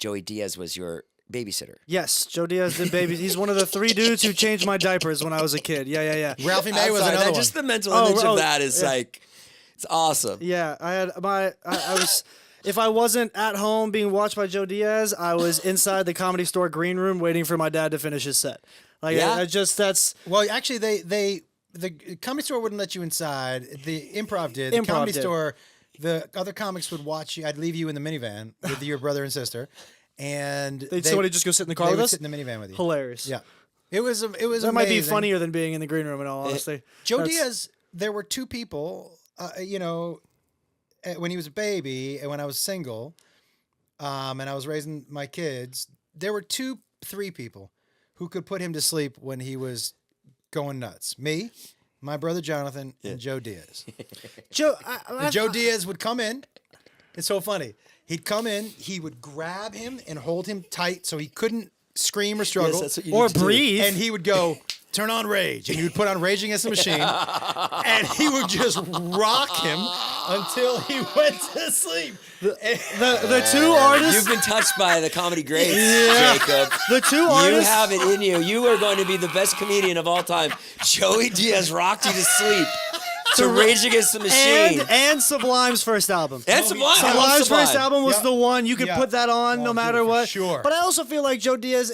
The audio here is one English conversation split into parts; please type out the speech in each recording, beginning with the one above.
Joey Diaz was your babysitter. Yes, Joe Diaz did babies. He's one of the 3 dudes who changed my diapers when I was a kid. Yeah. Ralphie May was another one. Just the mental image of that is like, it's awesome. Yeah, I was. If I wasn't at home being watched by Joe Diaz, I was inside the Comedy Store green room waiting for my dad to finish his set. Like, that's. Well, actually, the Comedy Store wouldn't let you inside. The Improv did. The Comedy Store, the other comics would watch you. I'd leave you in the minivan with your brother and sister, and somebody just go sit in the car with us. Sit in the minivan with you. Hilarious. Yeah, it was. That amazing. Might be funnier than being in the green room. In all honesty, Joe Diaz. There were 2 people. When he was a baby and when I was single, and I was raising my kids, there were 3 people who could put him to sleep when he was going nuts. Me, my brother Jonathan, and Joe Diaz. Joe Diaz would come in. It's so funny. He'd come in, he would grab him and hold him tight so he couldn't scream or struggle or breathe. And he would go, turn on Rage. And he would put on Rage Against the Machine. And he would just rock him until he went to sleep. The 2 artists. You've been touched by the comedy greats, Jacob. The 2 artists. You have it in you. You are going to be the best comedian of all time. Joey Diaz rocked you to sleep. To Rage Against the Machine. And Sublime's first album. And Sublime. Sublime's first album was the one you could put that on no matter what. Sure. But I also feel like Joe Diaz,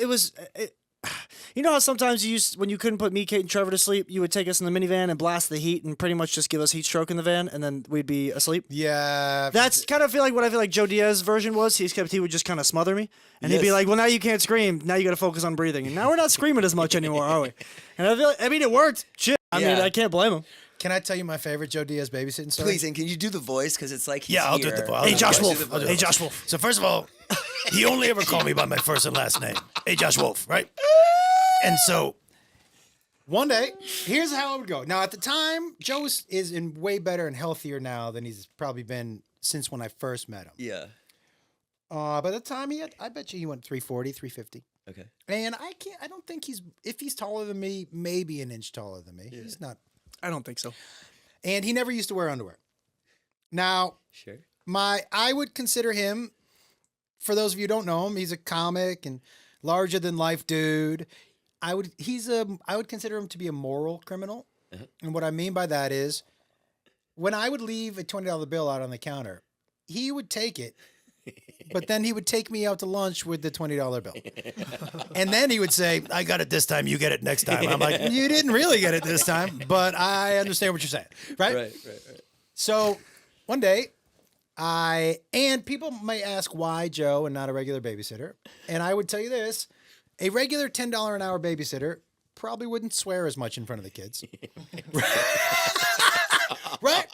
you know how sometimes when you couldn't put me, Kate, and Trevor to sleep, you would take us in the minivan and blast the heat and pretty much just give us heat stroke in the van, and then we'd be asleep? Yeah. That's kind of what I feel like Joe Diaz's version was. He would just kind of smother me, and he'd be like, well, now you can't scream. Now you got to focus on breathing. And now we're not screaming as much anymore, are we? And I mean, it worked. Shit. I mean, I can't blame him. Can I tell you my favorite Joe Diaz babysitting story? Please, and can you do the voice? Because it's like he's I'll here. do the voice. Hey, Josh Wolf. Hey, Josh Wolf. So first of all, he only ever called me by my first and last name. Hey, Josh Wolf, right? And so one day, here's how it would go. Now, at the time, Joe is in way better and healthier now than he's probably been since when I first met him. Yeah. By the time I bet you he went 340, 350. Okay. And I don't think if he's taller than me, maybe an inch taller than me. Yeah. He's not. I don't think so. And he never used to wear underwear. Now, sure. I would consider him, for those of you who don't know him, he's a comic and larger than life dude. I would consider him to be a moral criminal. Uh-huh. And what I mean by that is when I would leave a $20 bill out on the counter, he would take it, but then he would take me out to lunch with the $20 bill. And then he would say, I got it this time, you get it next time. I'm like, you didn't really get it this time, but I understand what you're saying. Right. So one day, and people may ask why Joe and not a regular babysitter. And I would tell you this, a regular $10 an hour babysitter probably wouldn't swear as much in front of the kids. Right?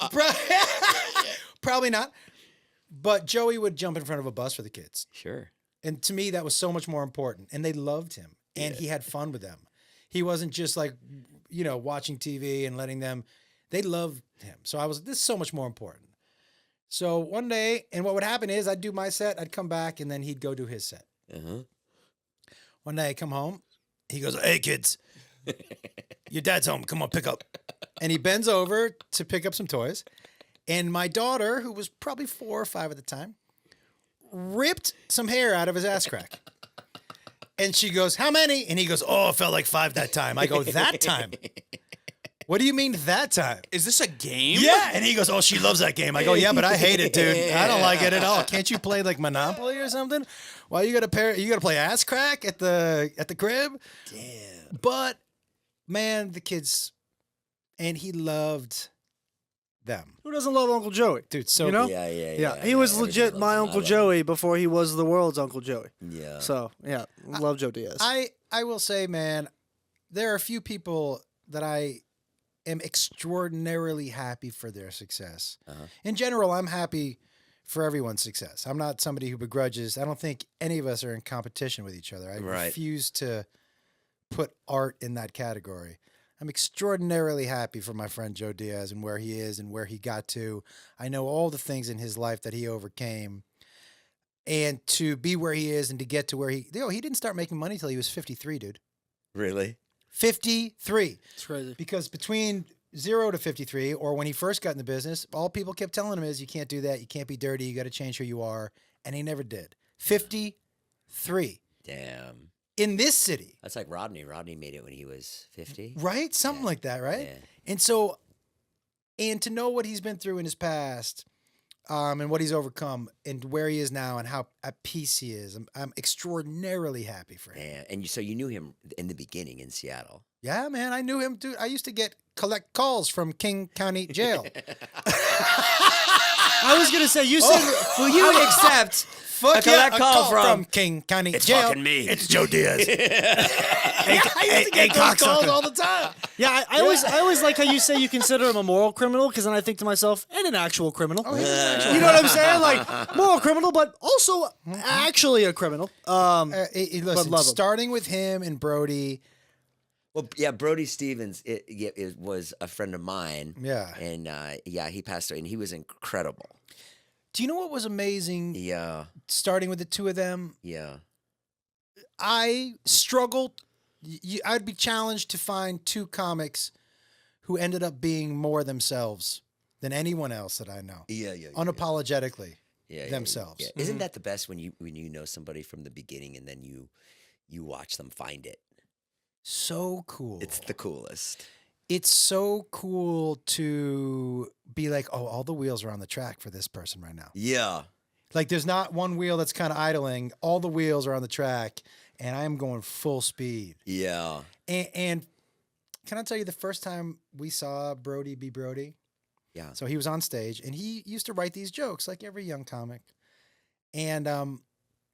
Probably not. But Joey would jump in front of a bus for the kids. Sure. And to me, that was so much more important. And they loved him. And he had fun with them. He wasn't just like, watching TV and letting them. They loved him. So this is so much more important. So one day, and what would happen is I'd do my set, I'd come back, and then he'd go do his set. Uh-huh. One day I come home. He goes, hey, kids, your dad's home. Come on, pick up. And he bends over to pick up some toys. And my daughter, who was probably 4 or 5 at the time, ripped some hair out of his ass crack. And she goes, how many? And he goes, oh, it felt like 5 that time. I go, that time? What do you mean that time? Is this a game? Yeah. And he goes, oh, she loves that game. I go, yeah, but I hate it, dude. I don't like it at all. Can't you play like Monopoly or something? Well, you gotta play ass crack at the crib? Damn. But man, the kids, and he loved them. Who doesn't love Uncle Joey? Dude, so Yeah. He was legit my Uncle Joey before he was the world's Uncle Joey. Yeah. So, love Joe Diaz. I will say, man, there are a few people that I am extraordinarily happy for their success. Uh-huh. In general, I'm happy for everyone's success. I'm not somebody who begrudges. I don't think any of us are in competition with each other. I refuse to put art in that category. I'm extraordinarily happy for my friend Joe Diaz and where he is and where he got to. I know all the things in his life that he overcame. And to be where he is and to get to where he didn't start making money till he was 53, dude. Really? 53. It's crazy. Because between 0 to 53, or when he first got in the business, all people kept telling him is, you can't do that. You can't be dirty. You got to change who you are. And he never did. 53. 3 Damn. in this city. That's like Rodney. Rodney made it when he was 50. Right? Something like that, right? Yeah. And so, and to know what he's been through in his past, and what he's overcome, and where he is now, and how at peace he is, I'm extraordinarily happy for him. Yeah. And so you knew him in the beginning in Seattle. Yeah, man, I knew him, dude. I used to collect calls from King County Jail. I was gonna say you said. Will you accept Fuck a collect call from King County It's Jail. fucking me. It's Joe Diaz. I used to get those calls all the time. Yeah, I always like how you say you consider him a moral criminal, because then I think to myself, and an actual criminal. Oh, he's an actual You know what I'm saying? Like moral criminal, but also actually a criminal. listen, love him. starting with him and Brody. Well, yeah, Brody Stevens it was a friend of mine. Yeah. And he passed away, and he was incredible. Do you know what was amazing? Yeah. Starting with the two of them, Yeah. I struggled. I'd be challenged to find two comics who ended up being more themselves than anyone else that I know. Yeah. Unapologetically Yeah, themselves. Yeah. Isn't that the best when you know somebody from the beginning and then you watch them find it? So cool. It's the coolest. It's so cool to be like, oh, all the wheels are on the track for this person right now. Yeah. Like there's not one wheel that's kind of idling. All the wheels are on the track, and I am going full speed. Yeah. And can I tell you the first time we saw Brody be Brody? Yeah. So he was on stage, and he used to write these jokes like every young comic. And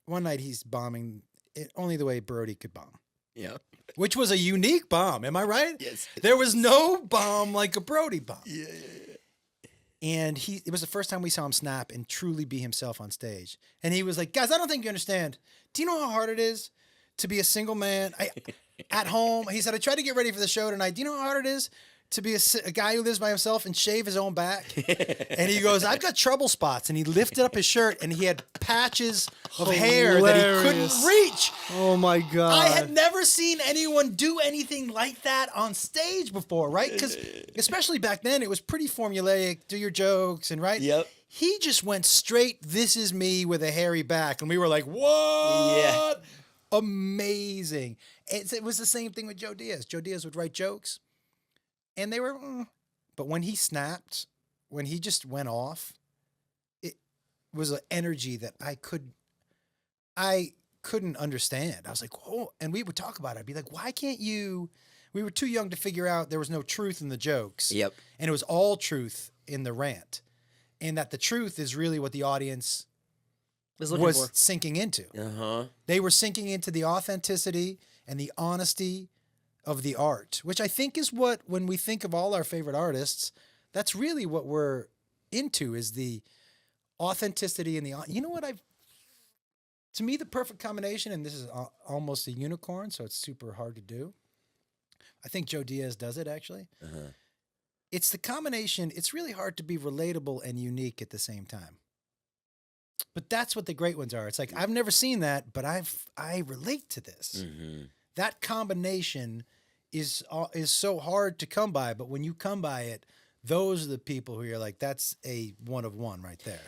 one night he's bombing it only the way Brody could bomb. Yeah. Which was a unique bomb, am I right? Yes. There was no bomb like a Brody bomb. Yeah. And it was the first time we saw him snap and truly be himself on stage. And he was like, guys, I don't think you understand. Do you know how hard it is to be a single man at home? He said, I tried to get ready for the show tonight. Do you know how hard it is to be a guy who lives by himself and shave his own back? And he goes, I've got trouble spots. And he lifted up his shirt, and he had patches of hair that he couldn't Hilarious. reach. Oh my god! I had never seen anyone do anything like that on stage before, right? Because especially back then, it was pretty formulaic. Do your jokes and right. Yep. He just went straight. This is me with a hairy back, and we were like, "What? Yeah. Amazing!" It was the same thing with Joe Diaz. Joe Diaz would write jokes, and they were, but when he snapped, when he just went off, it was an energy that I couldn't understand. I was like, oh, and we would talk about it. I'd be like, why can't you? We were too young to figure out there was no truth in the jokes. Yep. And it was all truth in the rant. And that the truth is really what the audience was sinking into. Uh-huh. They were sinking into the authenticity and the honesty of the art, which I think is what, when we think of all our favorite artists, that's really what we're into, is the authenticity and you know what to me, the perfect combination, and this is almost a unicorn, so it's super hard to do. I think Joe Diaz does it, actually. Uh-huh. It's the combination. It's really hard to be relatable and unique at the same time. But that's what the great ones are. It's like, I've never seen that, but I relate to this. Mm-hmm. That combination is so hard to come by, but when you come by it, those are the people who you're like, that's a one of one right there.